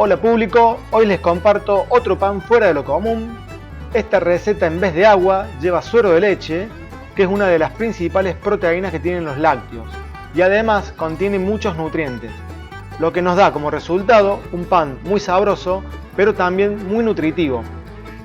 Hola público, hoy les comparto otro pan fuera de lo común. Esta receta en vez de agua lleva suero de leche, que es una de las principales proteínas que tienen los lácteos, y además contiene muchos nutrientes, lo que nos da como resultado un pan muy sabroso, pero también muy nutritivo.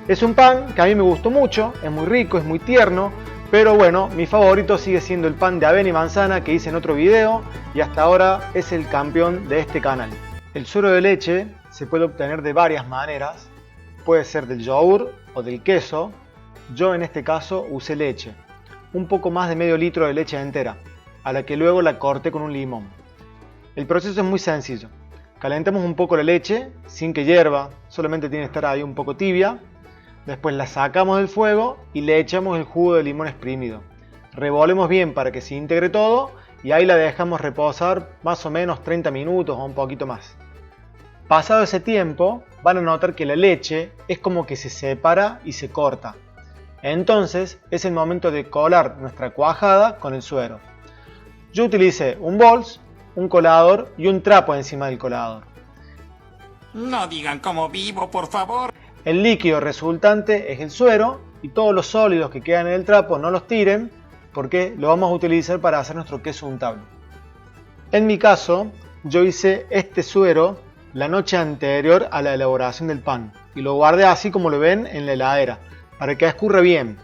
Es un pan que a mí me gustó mucho, es muy rico, es muy tierno, pero bueno, mi favorito sigue siendo el pan de avena y manzana que hice en otro video y hasta ahora es el campeón de este canal. El suero de leche se puede obtener de varias maneras, puede ser del yogur o del queso. Yo en este caso usé leche, un poco más de medio litro de leche entera, a la que luego la corté con un limón. El proceso es muy sencillo, calentamos un poco la leche sin que hierva, solamente tiene que estar ahí un poco tibia. Después la sacamos del fuego y le echamos el jugo de limón exprimido. Revolvemos bien para que se integre todo y ahí la dejamos reposar más o menos 30 minutos o un poquito más. Pasado ese tiempo van a notar que la leche es como que se separa y se corta. Entonces es el momento de colar nuestra cuajada con el suero. Yo utilicé un bols, un colador y un trapo encima del colador. No digan cómo vivo, por favor. El líquido resultante es el suero y todos los sólidos que quedan en el trapo no los tiren porque lo vamos a utilizar para hacer nuestro queso untable. En mi caso, yo hice este suero la noche anterior a la elaboración del pan y lo guardé así como lo ven en la heladera para que escurra bien.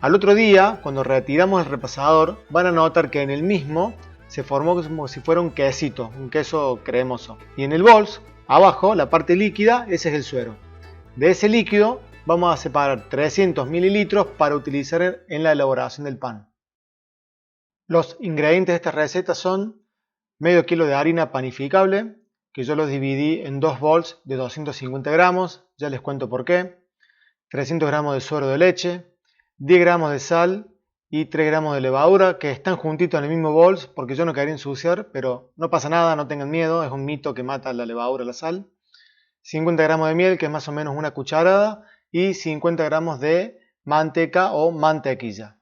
Al otro día, cuando retiramos el repasador, van a notar que en el mismo se formó como si fuera un quesito, un queso cremoso. Y en el bols, abajo, la parte líquida, ese es el suero. De ese líquido vamos a separar 300 mililitros para utilizar en la elaboración del pan. Los ingredientes de esta receta son medio kilo de harina panificable, que yo los dividí en dos bols de 250 gramos, ya les cuento por qué, 300 gramos de suero de leche, 10 gramos de sal y 3 gramos de levadura, que están juntitos en el mismo bol porque yo no quería ensuciar, pero no pasa nada, no tengan miedo, es un mito que mata la levadura, la sal. 50 gramos de miel, que es más o menos una cucharada, y 50 gramos de manteca o mantequilla.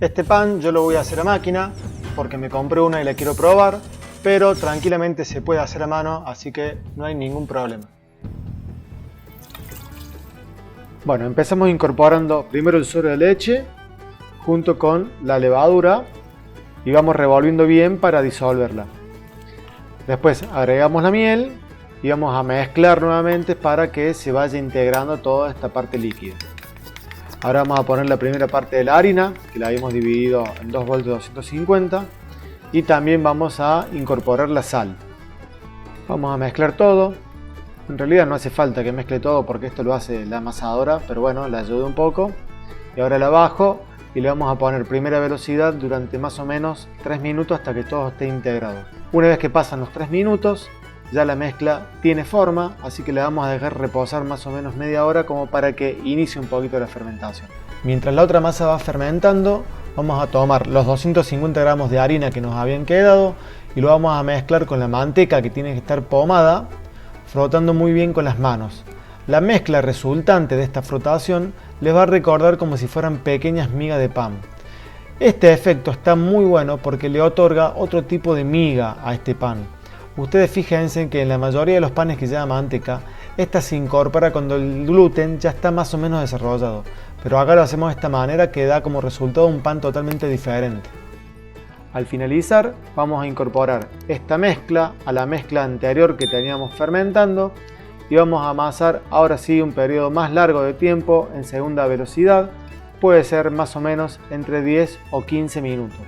Este pan yo lo voy a hacer a máquina porque me compré una y la quiero probar, pero tranquilamente se puede hacer a mano, así que no hay ningún problema. Bueno, empezamos incorporando primero el suero de leche junto con la levadura y vamos revolviendo bien para disolverla. Después agregamos la miel y vamos a mezclar nuevamente para que se vaya integrando toda esta parte líquida. Ahora vamos a poner la primera parte de la harina, que la habíamos dividido en dos bols de 250, y también vamos a incorporar la sal. Vamos a mezclar todo. En realidad no hace falta que mezcle todo porque esto lo hace la amasadora, pero bueno, la ayuda un poco. Y ahora la bajo y le vamos a poner primera velocidad durante más o menos 3 minutos hasta que todo esté integrado. Una vez que pasan los 3 minutos, ya la mezcla tiene forma, así que la vamos a dejar reposar más o menos media hora como para que inicie un poquito la fermentación. Mientras la otra masa va fermentando, vamos a tomar los 250 gramos de harina que nos habían quedado y lo vamos a mezclar con la manteca que tiene que estar pomada, frotando muy bien con las manos. La mezcla resultante de esta frotación les va a recordar como si fueran pequeñas migas de pan. Este efecto está muy bueno porque le otorga otro tipo de miga a este pan. Ustedes fíjense que en la mayoría de los panes que llevan manteca, esta se incorpora cuando el gluten ya está más o menos desarrollado, pero acá lo hacemos de esta manera que da como resultado un pan totalmente diferente. Al finalizar vamos a incorporar esta mezcla a la mezcla anterior que teníamos fermentando y vamos a amasar ahora sí un periodo más largo de tiempo en segunda velocidad, puede ser más o menos entre 10 o 15 minutos.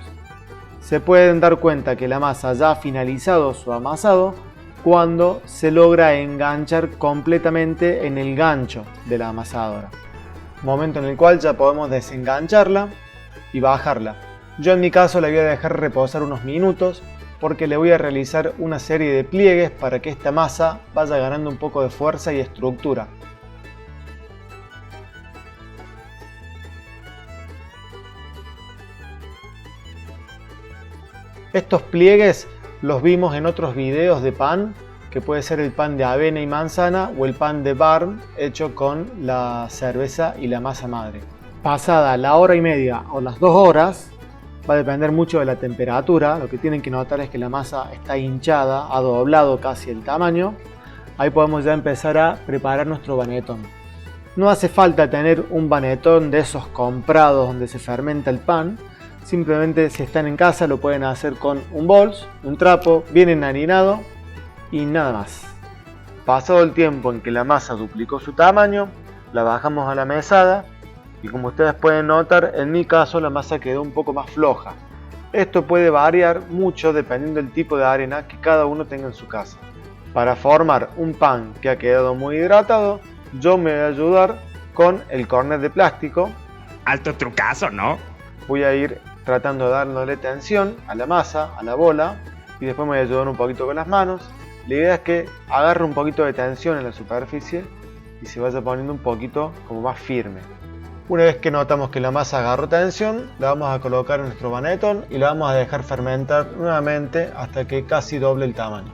Se pueden dar cuenta que la masa ya ha finalizado su amasado cuando se logra enganchar completamente en el gancho de la amasadora. Momento en el cual ya podemos desengancharla y bajarla. Yo en mi caso la voy a dejar reposar unos minutos porque le voy a realizar una serie de pliegues para que esta masa vaya ganando un poco de fuerza y estructura. Estos pliegues los vimos en otros videos de pan, que puede ser el pan de avena y manzana o el pan de barm hecho con la cerveza y la masa madre. Pasada la hora y media o las 2 horas, va a depender mucho de la temperatura. Lo que tienen que notar es que la masa está hinchada, ha doblado casi el tamaño. ahí podemos ya empezar a preparar nuestro panetón. No hace falta tener un panetón de esos comprados donde se fermenta el pan. Simplemente si están en casa lo pueden hacer con un bols, un trapo, bien enharinado y nada más. Pasado el tiempo en que la masa duplicó su tamaño, la bajamos a la mesada y como ustedes pueden notar, en mi caso la masa quedó un poco más floja. Esto puede variar mucho dependiendo del tipo de harina que cada uno tenga en su casa. Para formar un pan que ha quedado muy hidratado, yo me voy a ayudar con el cornet de plástico. Alto trucazo, ¿no? Voy a ir tratando de darle tensión a la masa, a la bola, y después me voy a ayudar un poquito con las manos. La idea es que agarre un poquito de tensión en la superficie y se vaya poniendo un poquito como más firme. Una vez que notamos que la masa agarró tensión, la vamos a colocar en nuestro panetón y la vamos a dejar fermentar nuevamente hasta que casi doble el tamaño.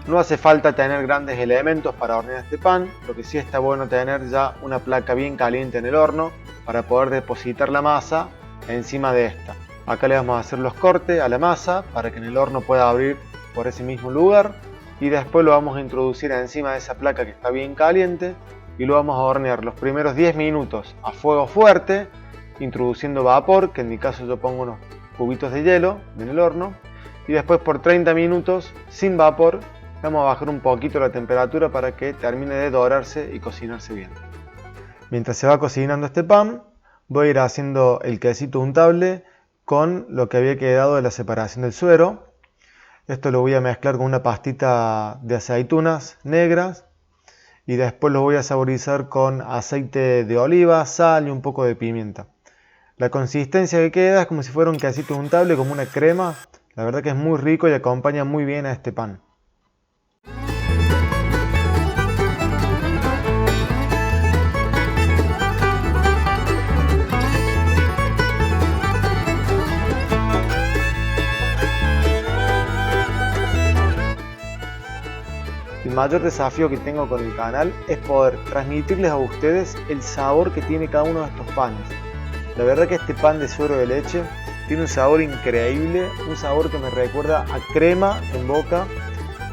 No hace falta tener grandes elementos para hornear este pan, lo que sí está bueno tener ya una placa bien caliente en el horno para poder depositar la masa encima de esta. Acá le vamos a hacer los cortes a la masa para que en el horno pueda abrir por ese mismo lugar y después lo vamos a introducir encima de esa placa que está bien caliente y lo vamos a hornear los primeros 10 minutos a fuego fuerte, introduciendo vapor, que en mi caso yo pongo unos cubitos de hielo en el horno, y después por 30 minutos sin vapor. Vamos a bajar un poquito la temperatura para que termine de dorarse y cocinarse bien. Mientras se va cocinando este pan, voy a ir haciendo el quesito untable con lo que había quedado de la separación del suero. Esto lo voy a mezclar con una pastita de aceitunas negras y después lo voy a saborizar con aceite de oliva, sal y un poco de pimienta. La consistencia que queda es como si fuera un quesito untable, como una crema. La verdad que es muy rico y acompaña muy bien a este pan. El mayor desafío que tengo con el canal es poder transmitirles a ustedes el sabor que tiene cada uno de estos panes. La verdad que este pan de suero de leche tiene un sabor increíble, un sabor que me recuerda a crema en boca.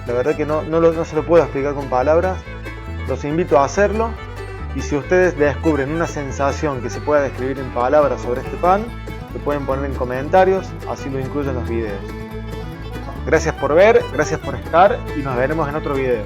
La verdad que no se lo puedo explicar con palabras. Los invito a hacerlo y si ustedes descubren una sensación que se pueda describir en palabras sobre este pan, lo pueden poner en comentarios, así lo incluyo en los videos. Gracias por ver, gracias por estar y nos veremos en otro video.